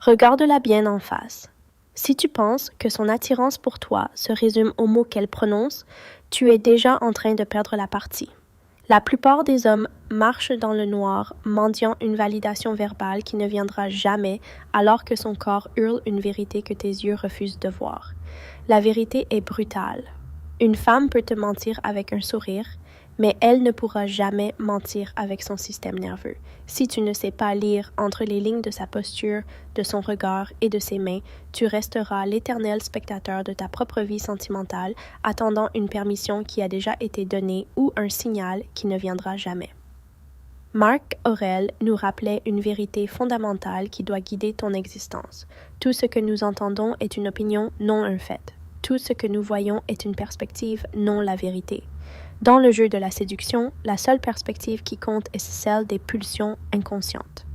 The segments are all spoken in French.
Regarde-la bien en face. Si tu penses que son attirance pour toi se résume aux mots qu'elle prononce, tu es déjà en train de perdre la partie. La plupart des hommes marchent dans le noir, mendiant une validation verbale qui ne viendra jamais, alors que son corps hurle une vérité que tes yeux refusent de voir. La vérité est brutale. Une femme peut te mentir avec un sourire, mais elle ne pourra jamais mentir avec son système nerveux. Si tu ne sais pas lire entre les lignes de sa posture, de son regard et de ses mains, tu resteras l'éternel spectateur de ta propre vie sentimentale, attendant une permission qui a déjà été donnée ou un signal qui ne viendra jamais. Marc Aurèle nous rappelait une vérité fondamentale qui doit guider ton existence. Tout ce que nous entendons est une opinion, non un fait. Tout ce que nous voyons est une perspective, non la vérité. Dans le jeu de la séduction, la seule perspective qui compte est celle des pulsions inconscientes.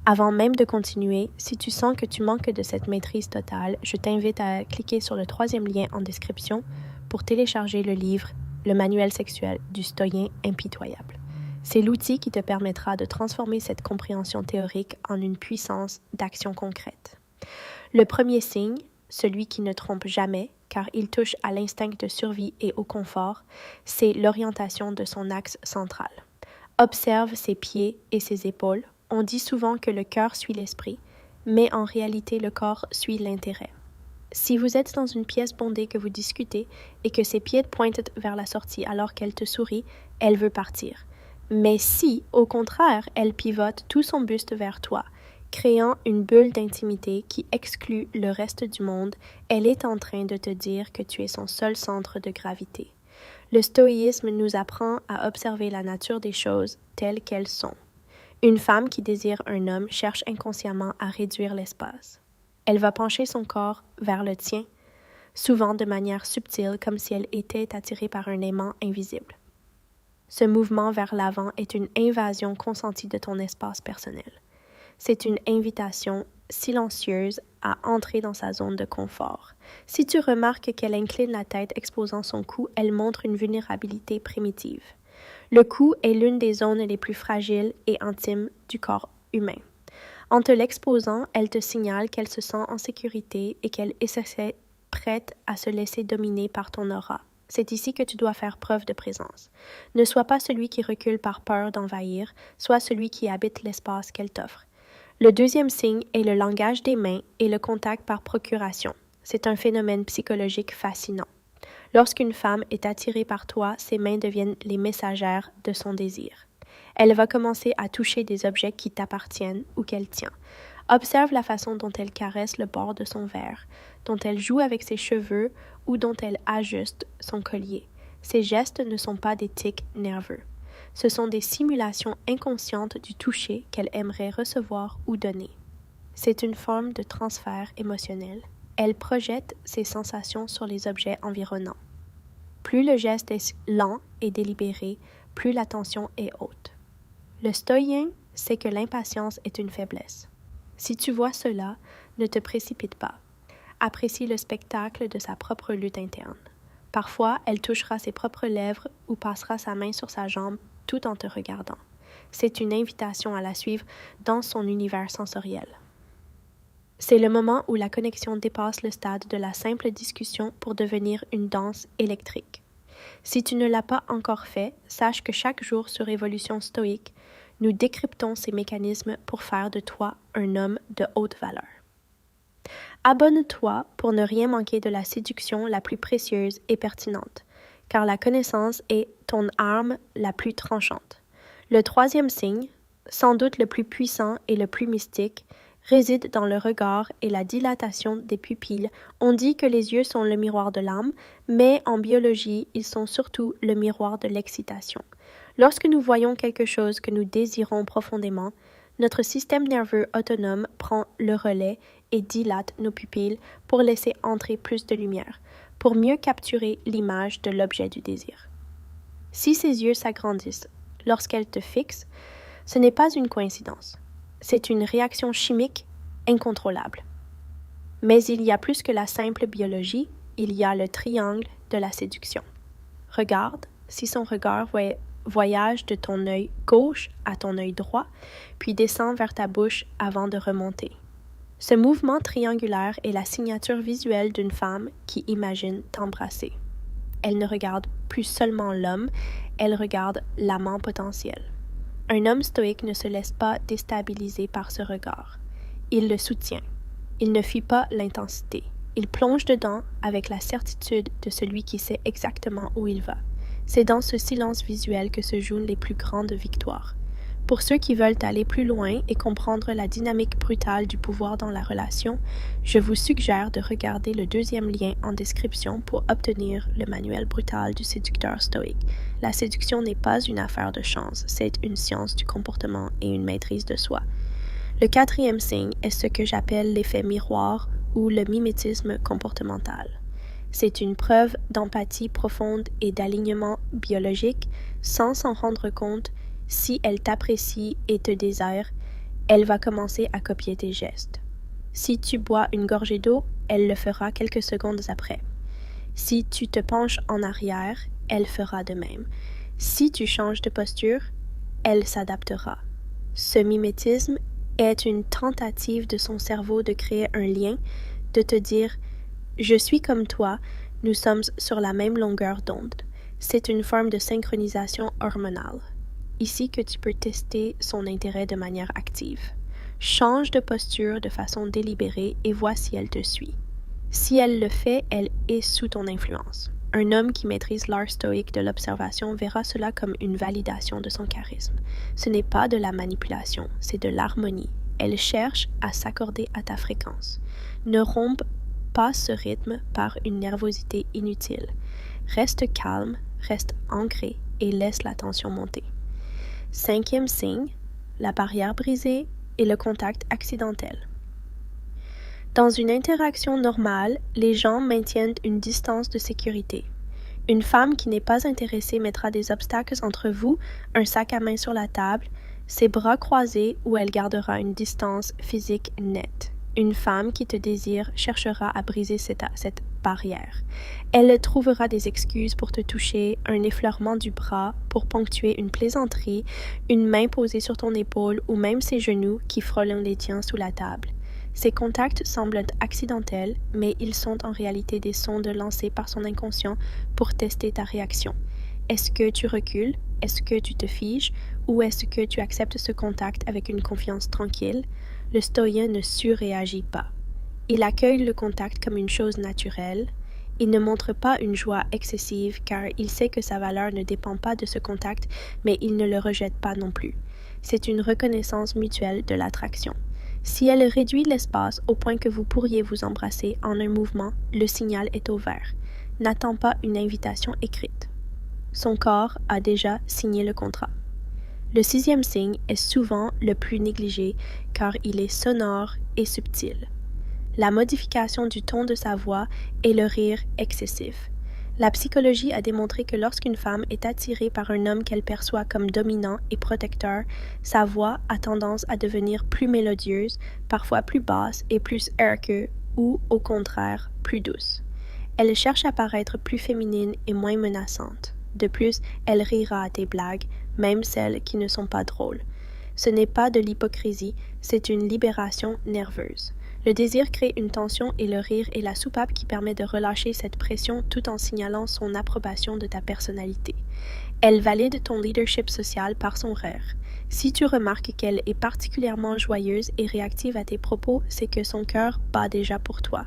Avant même de continuer, si tu sens que tu manques de cette maîtrise totale, je t'invite à cliquer sur le 3e lien en description pour télécharger le livre « Le manuel sexuel du stoïen impitoyable ». C'est l'outil qui te permettra de transformer cette compréhension théorique en une puissance d'action concrète. Le premier signe, celui qui ne trompe jamais, car il touche à l'instinct de survie et au confort, c'est l'orientation de son axe central. Observe ses pieds et ses épaules. On dit souvent que le cœur suit l'esprit, mais en réalité le corps suit l'intérêt. Si vous êtes dans une pièce bondée que vous discutez et que ses pieds pointent vers la sortie alors qu'elle te sourit, elle veut partir. Mais si, au contraire, elle pivote tout son buste vers toi, créant une bulle d'intimité qui exclut le reste du monde, elle est en train de te dire que tu es son seul centre de gravité. Le stoïsme nous apprend à observer la nature des choses telles qu'elles sont. Une femme qui désire un homme cherche inconsciemment à réduire l'espace. Elle va pencher son corps vers le tien, souvent de manière subtile comme si elle était attirée par un aimant invisible. Ce mouvement vers l'avant est une invasion consentie de ton espace personnel. C'est une invitation silencieuse à entrer dans sa zone de confort. Si tu remarques qu'elle incline la tête exposant son cou, elle montre une vulnérabilité primitive. Le cou est l'une des zones les plus fragiles et intimes du corps humain. En te l'exposant, elle te signale qu'elle se sent en sécurité et qu'elle est prête à se laisser dominer par ton aura. C'est ici que tu dois faire preuve de présence. Ne sois pas celui qui recule par peur d'envahir, sois celui qui habite l'espace qu'elle t'offre. Le deuxième signe est le langage des mains et le contact par procuration. C'est un phénomène psychologique fascinant. Lorsqu'une femme est attirée par toi, ses mains deviennent les messagères de son désir. Elle va commencer à toucher des objets qui t'appartiennent ou qu'elle tient. Observe la façon dont elle caresse le bord de son verre, dont elle joue avec ses cheveux ou dont elle ajuste son collier. Ces gestes ne sont pas des tics nerveux. Ce sont des simulations inconscientes du toucher qu'elle aimerait recevoir ou donner. C'est une forme de transfert émotionnel. Elle projette ses sensations sur les objets environnants. Plus le geste est lent et délibéré, plus la tension est haute. Le stoïen sait que l'impatience est une faiblesse. Si tu vois cela, ne te précipite pas. Apprécie le spectacle de sa propre lutte interne. Parfois, elle touchera ses propres lèvres ou passera sa main sur sa jambe tout en te regardant. C'est une invitation à la suivre dans son univers sensoriel. C'est le moment où la connexion dépasse le stade de la simple discussion pour devenir une danse électrique. Si tu ne l'as pas encore fait, sache que chaque jour sur Évolution Stoïque, nous décryptons ces mécanismes pour faire de toi un homme de haute valeur. Abonne-toi pour ne rien manquer de la séduction la plus précieuse et pertinente, car la connaissance est ton arme la plus tranchante. Le troisième signe, sans doute le plus puissant et le plus mystique, réside dans le regard et la dilatation des pupilles. On dit que les yeux sont le miroir de l'âme, mais en biologie, ils sont surtout le miroir de l'excitation. Lorsque nous voyons quelque chose que nous désirons profondément, notre système nerveux autonome prend le relais et dilate nos pupilles pour laisser entrer plus de lumière, pour mieux capturer l'image de l'objet du désir. Si ses yeux s'agrandissent lorsqu'elle te fixe, ce n'est pas une coïncidence. C'est une réaction chimique incontrôlable. Mais il y a plus que la simple biologie, il y a le triangle de la séduction. Regarde si son regard voyage de ton œil gauche à ton œil droit, puis descend vers ta bouche avant de remonter. Ce mouvement triangulaire est la signature visuelle d'une femme qui imagine t'embrasser. Elle ne regarde plus seulement l'homme, elle regarde l'amant potentiel. Un homme stoïque ne se laisse pas déstabiliser par ce regard. Il le soutient. Il ne fuit pas l'intensité. Il plonge dedans avec la certitude de celui qui sait exactement où il va. C'est dans ce silence visuel que se jouent les plus grandes victoires. Pour ceux qui veulent aller plus loin et comprendre la dynamique brutale du pouvoir dans la relation, je vous suggère de regarder le deuxième lien en description pour obtenir le manuel brutal du séducteur stoïque. La séduction n'est pas une affaire de chance, c'est une science du comportement et une maîtrise de soi. Le quatrième signe est ce que j'appelle l'effet miroir ou le mimétisme comportemental. C'est une preuve d'empathie profonde et d'alignement biologique sans s'en rendre compte. Si elle t'apprécie et te désire, elle va commencer à copier tes gestes. Si tu bois une gorgée d'eau, elle le fera quelques secondes après. Si tu te penches en arrière, elle fera de même. Si tu changes de posture, elle s'adaptera. Ce mimétisme est une tentative de son cerveau de créer un lien, de te dire « Je suis comme toi, nous sommes sur la même longueur d'onde ». C'est une forme de synchronisation hormonale. Ici que tu peux tester son intérêt de manière active. Change de posture de façon délibérée et vois si elle te suit. Si elle le fait, elle est sous ton influence. Un homme qui maîtrise l'art stoïque de l'observation verra cela comme une validation de son charisme. Ce n'est pas de la manipulation, c'est de l'harmonie. Elle cherche à s'accorder à ta fréquence. Ne rompe pas ce rythme par une nervosité inutile. Reste calme, reste ancré et laisse la tension monter. Cinquième signe, la barrière brisée et le contact accidentel. Dans une interaction normale, les gens maintiennent une distance de sécurité. Une femme qui n'est pas intéressée mettra des obstacles entre vous, un sac à main sur la table, ses bras croisés ou elle gardera une distance physique nette. Une femme qui te désire cherchera à briser cette barrière. Elle trouvera des excuses pour te toucher, un effleurement du bras pour ponctuer une plaisanterie, une main posée sur ton épaule ou même ses genoux qui frôlent les tiens sous la table. Ces contacts semblent accidentels, mais ils sont en réalité des sondes lancées par son inconscient pour tester ta réaction. Est-ce que tu recules? Est-ce que tu te figes? Ou est-ce que tu acceptes ce contact avec une confiance tranquille? Le stoïen ne surréagit pas. Il accueille le contact comme une chose naturelle. Il ne montre pas une joie excessive car il sait que sa valeur ne dépend pas de ce contact, mais il ne le rejette pas non plus. C'est une reconnaissance mutuelle de l'attraction. Si elle réduit l'espace au point que vous pourriez vous embrasser en un mouvement, le signal est au vert. N'attends pas une invitation écrite. Son corps a déjà signé le contrat. Le sixième signe est souvent le plus négligé car il est sonore et subtil. La modification du ton de sa voix et le rire excessif. La psychologie a démontré que lorsqu'une femme est attirée par un homme qu'elle perçoit comme dominant et protecteur, sa voix a tendance à devenir plus mélodieuse, parfois plus basse et plus aireuse ou, au contraire, plus douce. Elle cherche à paraître plus féminine et moins menaçante. De plus, elle rira à tes blagues, même celles qui ne sont pas drôles. Ce n'est pas de l'hypocrisie, c'est une libération nerveuse. Le désir crée une tension et le rire est la soupape qui permet de relâcher cette pression tout en signalant son approbation de ta personnalité. Elle valide ton leadership social par son rire. Si tu remarques qu'elle est particulièrement joyeuse et réactive à tes propos, c'est que son cœur bat déjà pour toi.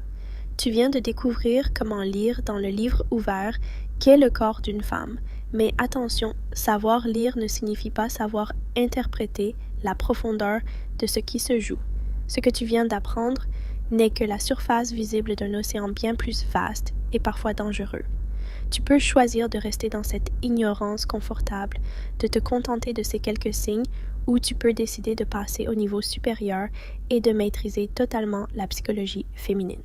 Tu viens de découvrir comment lire dans le livre ouvert qu'est le corps d'une femme. Mais attention, savoir lire ne signifie pas savoir interpréter la profondeur de ce qui se joue. Ce que tu viens d'apprendre n'est que la surface visible d'un océan bien plus vaste et parfois dangereux. Tu peux choisir de rester dans cette ignorance confortable, de te contenter de ces quelques signes, ou tu peux décider de passer au niveau supérieur et de maîtriser totalement la psychologie féminine.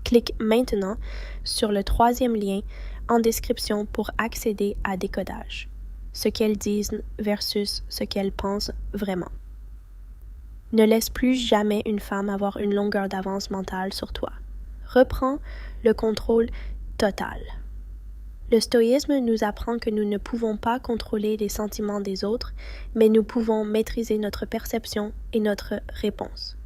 Clique maintenant sur le troisième lien en description pour accéder à Décodage, ce qu'elles disent versus ce qu'elles pensent vraiment. Ne laisse plus jamais une femme avoir une longueur d'avance mentale sur toi. Reprends le contrôle total. Le stoïsme nous apprend que nous ne pouvons pas contrôler les sentiments des autres, mais nous pouvons maîtriser notre perception et notre réponse.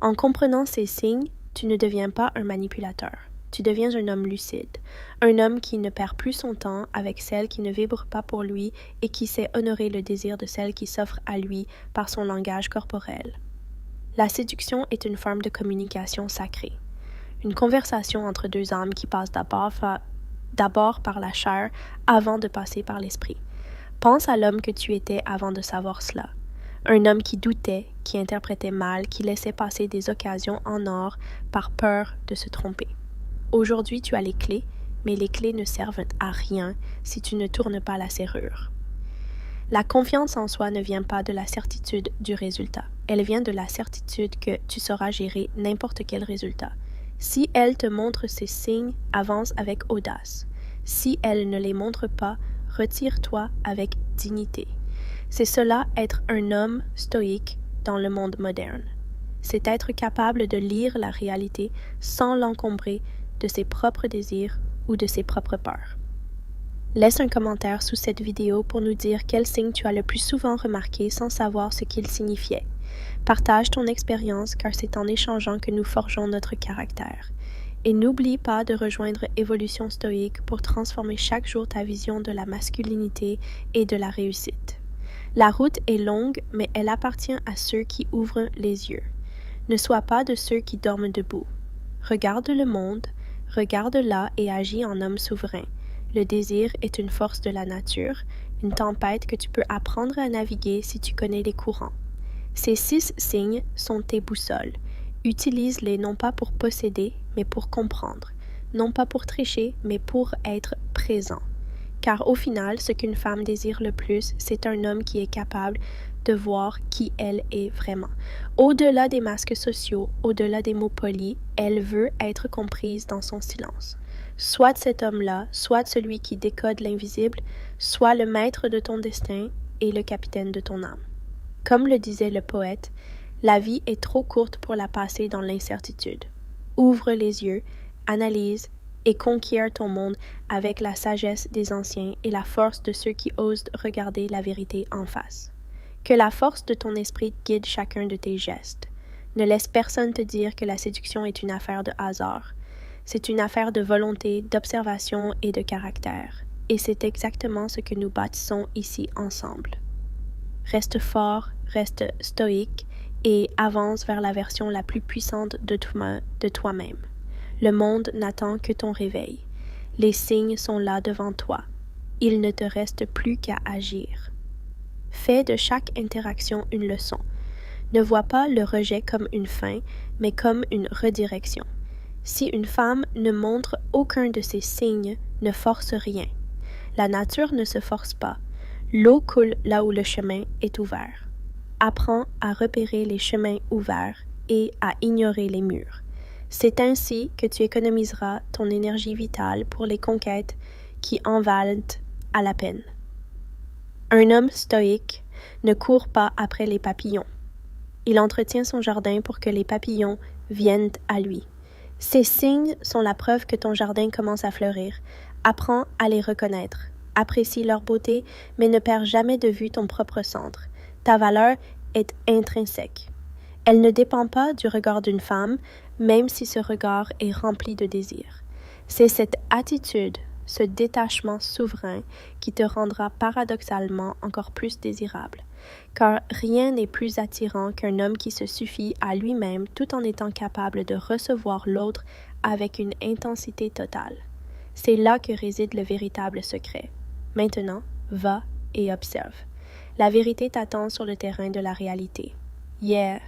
En comprenant ces signes, tu ne deviens pas un manipulateur. Tu deviens un homme lucide, un homme qui ne perd plus son temps avec celle qui ne vibre pas pour lui et qui sait honorer le désir de celle qui s'offre à lui par son langage corporel. La séduction est une forme de communication sacrée, une conversation entre deux âmes qui passe d'abord par la chair avant de passer par l'esprit. Pense à l'homme que tu étais avant de savoir cela. Un homme qui doutait, qui interprétait mal, qui laissait passer des occasions en or par peur de se tromper. Aujourd'hui, tu as les clés, mais les clés ne servent à rien si tu ne tournes pas la serrure. La confiance en soi ne vient pas de la certitude du résultat. Elle vient de la certitude que tu sauras gérer n'importe quel résultat. Si elle te montre ces signes, avance avec audace. Si elle ne les montre pas, retire-toi avec dignité. C'est cela être un homme stoïque dans le monde moderne. C'est être capable de lire la réalité sans l'encombrer de ses propres désirs ou de ses propres peurs. Laisse un commentaire sous cette vidéo pour nous dire quel signe tu as le plus souvent remarqué sans savoir ce qu'il signifiait. Partage ton expérience car c'est en échangeant que nous forgeons notre caractère. Et n'oublie pas de rejoindre Évolution Stoïque pour transformer chaque jour ta vision de la masculinité et de la réussite. La route est longue, mais elle appartient à ceux qui ouvrent les yeux. Ne sois pas de ceux qui dorment debout. Regarde le monde, regarde-la et agis en homme souverain. Le désir est une force de la nature, une tempête que tu peux apprendre à naviguer si tu connais les courants. Ces 6 signes sont tes boussoles. Utilise-les non pas pour posséder, mais pour comprendre. Non pas pour tricher, mais pour être présent. Car au final, ce qu'une femme désire le plus, c'est un homme qui est capable de voir qui elle est vraiment. Au-delà des masques sociaux, au-delà des mots polis, elle veut être comprise dans son silence. Soit cet homme-là, soit celui qui décode l'invisible, soit le maître de ton destin et le capitaine de ton âme. Comme le disait le poète, la vie est trop courte pour la passer dans l'incertitude. Ouvre les yeux, analyse et conquiert ton monde avec la sagesse des anciens et la force de ceux qui osent regarder la vérité en face. Que la force de ton esprit guide chacun de tes gestes. Ne laisse personne te dire que la séduction est une affaire de hasard. C'est une affaire de volonté, d'observation et de caractère. Et c'est exactement ce que nous bâtissons ici ensemble. Reste fort, reste stoïque et avance vers la version la plus puissante de toi-même. Le monde n'attend que ton réveil. Les signes sont là devant toi. Il ne te reste plus qu'à agir. Fais de chaque interaction une leçon. Ne vois pas le rejet comme une fin, mais comme une redirection. Si une femme ne montre aucun de ces signes, ne force rien. La nature ne se force pas. L'eau coule là où le chemin est ouvert. Apprends à repérer les chemins ouverts et à ignorer les murs. C'est ainsi que tu économiseras ton énergie vitale pour les conquêtes qui en valent à la peine. Un homme stoïque ne court pas après les papillons. Il entretient son jardin pour que les papillons viennent à lui. Ces signes sont la preuve que ton jardin commence à fleurir. Apprends à les reconnaître. Apprécie leur beauté, mais ne perds jamais de vue ton propre centre. Ta valeur est intrinsèque. Elle ne dépend pas du regard d'une femme, même si ce regard est rempli de désir. C'est cette attitude, ce détachement souverain qui te rendra paradoxalement encore plus désirable. Car rien n'est plus attirant qu'un homme qui se suffit à lui-même tout en étant capable de recevoir l'autre avec une intensité totale. C'est là que réside le véritable secret. Maintenant, va et observe. La vérité t'attend sur le terrain de la réalité. Yeah!